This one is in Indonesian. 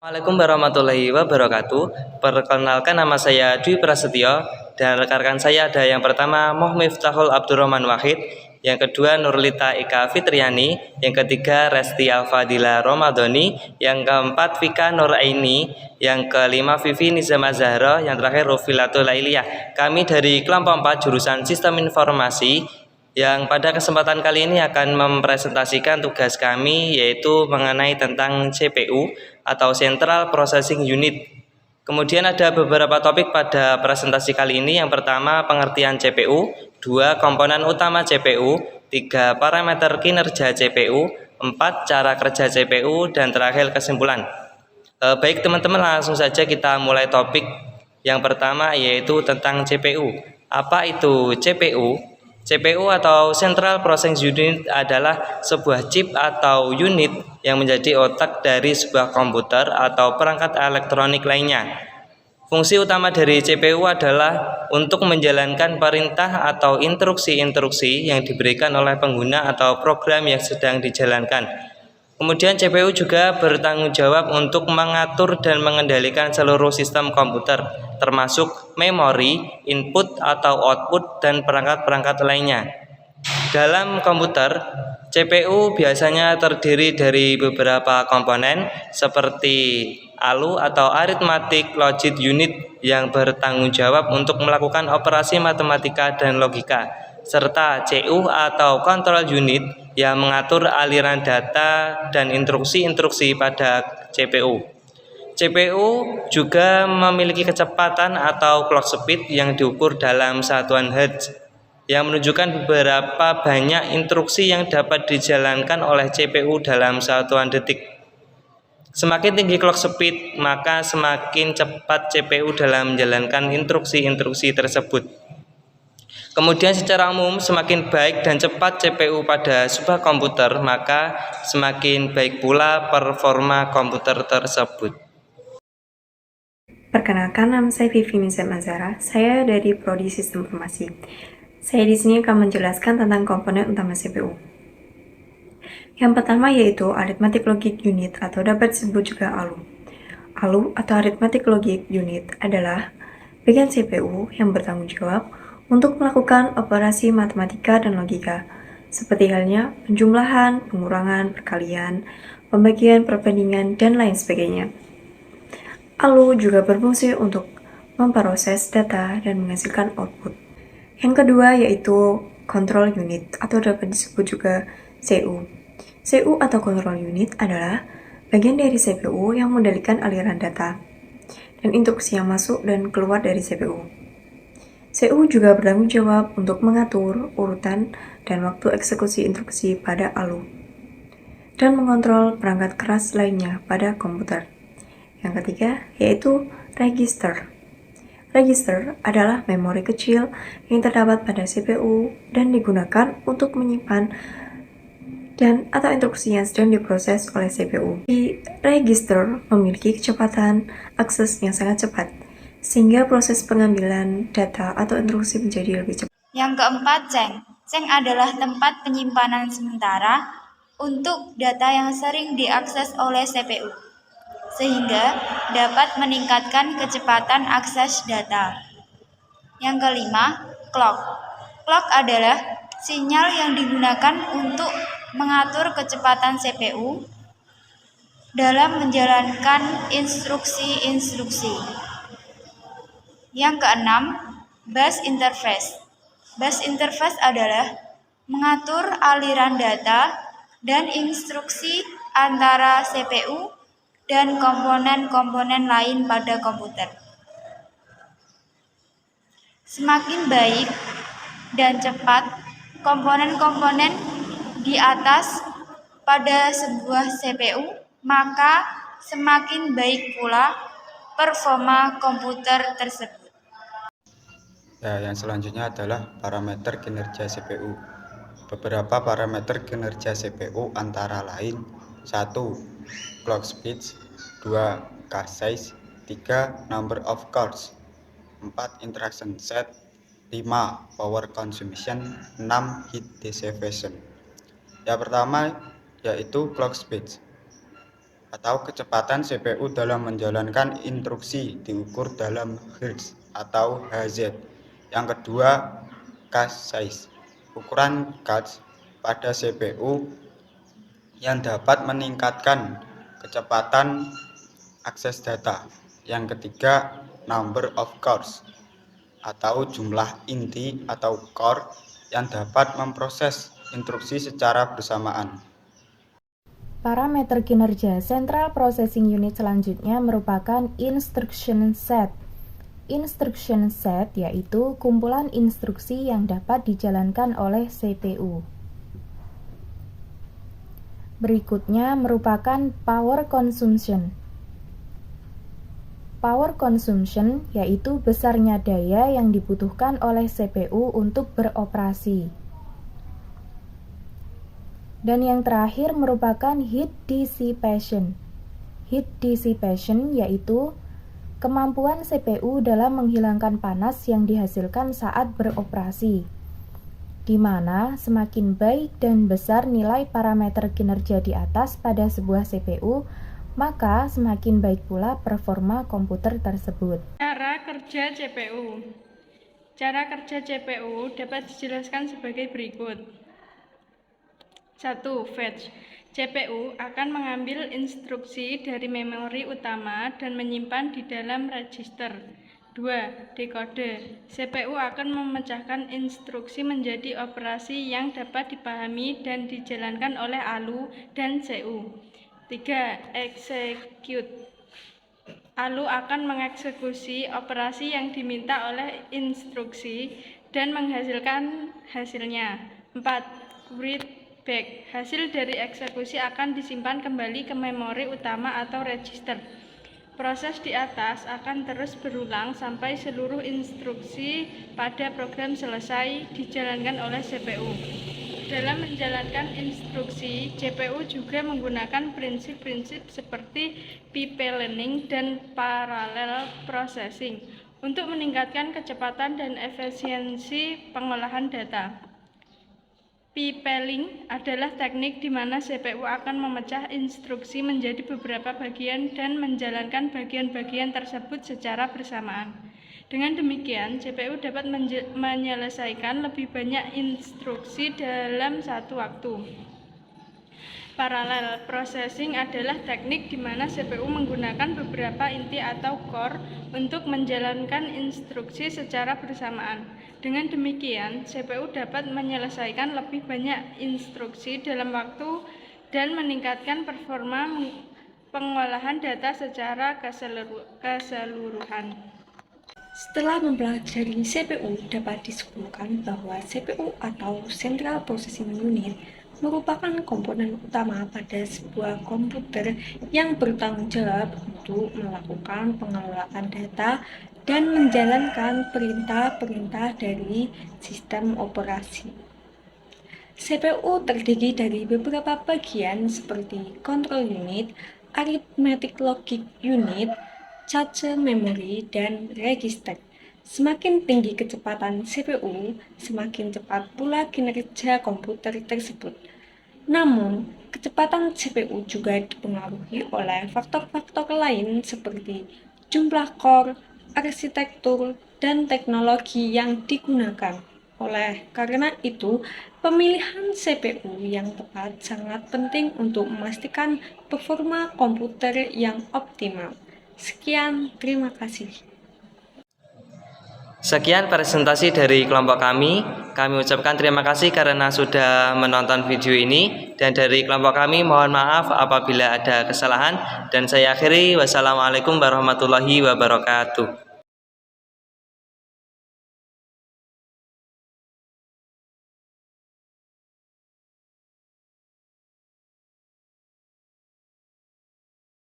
Assalamualaikum warahmatullahi wabarakatuh. Perkenalkan, nama saya Dwi Prasetyo dan rekan-rekan saya ada yang pertama Miftahul Abdurrahman Wahid, yang kedua Nurlita Eka Fitriani, yang ketiga Resti Alfadila Romadhoni, yang keempat Vika Nuraini, yang kelima Vivi Nizama Zahra, yang terakhir Rufilatul Lailiyah. Kami dari kelompok 4 jurusan Sistem Informasi yang pada kesempatan kali ini akan mempresentasikan tugas kami, yaitu mengenai tentang CPU atau Central Processing Unit. Kemudian ada beberapa topik pada presentasi kali ini. Yang pertama, pengertian CPU, 2 komponen utama CPU, 3 parameter kinerja CPU, 4 cara kerja CPU, dan terakhir kesimpulan. Baik teman-teman, langsung saja kita mulai topik yang pertama, yaitu tentang CPU. Apa itu CPU? CPU atau Central Processing Unit adalah sebuah chip atau unit yang menjadi otak dari sebuah komputer atau perangkat elektronik lainnya. Fungsi utama dari CPU adalah untuk menjalankan perintah atau instruksi-instruksi yang diberikan oleh pengguna atau program yang sedang dijalankan. Kemudian CPU juga bertanggung jawab untuk mengatur dan mengendalikan seluruh sistem komputer, termasuk memori, input atau output, dan perangkat-perangkat lainnya. Dalam komputer, CPU biasanya terdiri dari beberapa komponen seperti ALU atau Arithmetic Logic Unit yang bertanggung jawab untuk melakukan operasi matematika dan logika, serta CU atau Control Unit yang mengatur aliran data dan instruksi-instruksi pada CPU. CPU juga memiliki kecepatan atau clock speed yang diukur dalam satuan Hertz, yang menunjukkan beberapa banyak instruksi yang dapat dijalankan oleh CPU dalam satuan detik. Semakin tinggi clock speed, maka semakin cepat CPU dalam menjalankan instruksi-instruksi tersebut. Kemudian secara umum, semakin baik dan cepat CPU pada sebuah komputer, maka semakin baik pula performa komputer tersebut. Perkenalkan, nama saya Vivi Nizama Zahra. Saya dari Prodi Sistem Informasi. Saya di sini akan menjelaskan tentang komponen utama CPU. Yang pertama yaitu Arithmetic Logic Unit atau dapat disebut juga ALU. ALU atau Arithmetic Logic Unit adalah bagian CPU yang bertanggung jawab untuk melakukan operasi matematika dan logika, seperti halnya penjumlahan, pengurangan, perkalian, pembagian, perbandingan, dan lain sebagainya. ALU juga berfungsi untuk memproses data dan menghasilkan output. Yang kedua yaitu Control Unit atau dapat disebut juga CU. CU atau Control Unit adalah bagian dari CPU yang mengendalikan aliran data dan instruksi yang masuk dan keluar dari CPU. CU juga bertanggung jawab untuk mengatur urutan dan waktu eksekusi instruksi pada ALU dan mengontrol perangkat keras lainnya pada komputer. Yang ketiga yaitu register. Register adalah memori kecil yang terdapat pada CPU dan digunakan untuk menyimpan dan atau instruksi yang sedang diproses oleh CPU. Di register memiliki kecepatan akses yang sangat cepat, sehingga proses pengambilan data atau instruksi menjadi lebih cepat. Yang keempat, Ceng. Ceng adalah tempat penyimpanan sementara untuk data yang sering diakses oleh CPU, sehingga dapat meningkatkan kecepatan akses data. Yang kelima, clock. Clock adalah sinyal yang digunakan untuk mengatur kecepatan CPU dalam menjalankan instruksi-instruksi. Yang keenam, bus interface. Bus interface adalah mengatur aliran data dan instruksi antara CPU dan komponen-komponen lain pada komputer. Semakin baik dan cepat komponen-komponen di atas pada sebuah CPU, maka semakin baik pula performa komputer tersebut. Yang selanjutnya adalah parameter kinerja CPU. Beberapa parameter kinerja CPU antara lain 1. Clock speed, 2. Cache size, 3. Number of cores, 4. Instruction set, 5. Power consumption, 6. Heat dissipation. Yang pertama yaitu clock speed. atau kecepatan CPU dalam menjalankan instruksi diukur dalam Hz atau Hz. Yang kedua, cache size. Ukuran cache pada CPU yang dapat meningkatkan kecepatan akses data. Yang ketiga, number of cores atau jumlah inti atau core yang dapat memproses instruksi secara bersamaan. Parameter kinerja Central Processing Unit selanjutnya merupakan instruction set. Instruction set yaitu kumpulan instruksi yang dapat dijalankan oleh CPU. Berikutnya merupakan power consumption. Power consumption yaitu besarnya daya yang dibutuhkan oleh CPU untuk beroperasi. Dan yang terakhir merupakan heat dissipation. Heat dissipation yaitu kemampuan CPU dalam menghilangkan panas yang dihasilkan saat beroperasi, di mana semakin baik dan besar nilai parameter kinerja di atas pada sebuah CPU, maka semakin baik pula performa komputer tersebut. Cara kerja CPU. Cara kerja CPU dapat dijelaskan sebagai berikut. 1. Fetch. CPU akan mengambil instruksi dari memori utama dan menyimpan di dalam register. 2. Decode. CPU akan memecahkan instruksi menjadi operasi yang dapat dipahami dan dijalankan oleh ALU dan CU. 3. Execute. ALU akan mengeksekusi operasi yang diminta oleh instruksi dan menghasilkan hasilnya. 4. Read back. Hasil dari eksekusi akan disimpan kembali ke memori utama atau register. Proses di atas akan terus berulang sampai seluruh instruksi pada program selesai dijalankan oleh CPU. Dalam menjalankan instruksi, CPU juga menggunakan prinsip-prinsip seperti pipelining dan parallel processing untuk meningkatkan kecepatan dan efisiensi pengolahan data. Pipeling adalah teknik di mana CPU akan memecah instruksi menjadi beberapa bagian dan menjalankan bagian-bagian tersebut secara bersamaan. Dengan demikian, CPU dapat menyelesaikan lebih banyak instruksi dalam satu waktu. Parallel processing adalah teknik di mana CPU menggunakan beberapa inti atau core untuk menjalankan instruksi secara bersamaan. Dengan demikian, CPU dapat menyelesaikan lebih banyak instruksi dalam waktu dan meningkatkan performa pengolahan data secara keseluruhan. Setelah mempelajari CPU, dapat disimpulkan bahwa CPU atau Central Processing Unit merupakan komponen utama pada sebuah komputer yang bertanggung jawab untuk melakukan pengelolaan data dan menjalankan perintah-perintah dari sistem operasi. CPU terdiri dari beberapa bagian seperti control unit, arithmetic logic unit, cache memori, dan register. Semakin tinggi kecepatan CPU, semakin cepat pula kinerja komputer tersebut. Namun, kecepatan CPU juga dipengaruhi oleh faktor-faktor lain seperti jumlah core, arsitektur, dan teknologi yang digunakan. Oleh karena itu, pemilihan CPU yang tepat sangat penting untuk memastikan performa komputer yang optimal. Sekian, terima kasih. Sekian presentasi dari kelompok kami. Kami ucapkan terima kasih karena sudah menonton video ini. Dan dari kelompok kami mohon maaf apabila ada kesalahan. Dan saya akhiri, wassalamualaikum warahmatullahi wabarakatuh.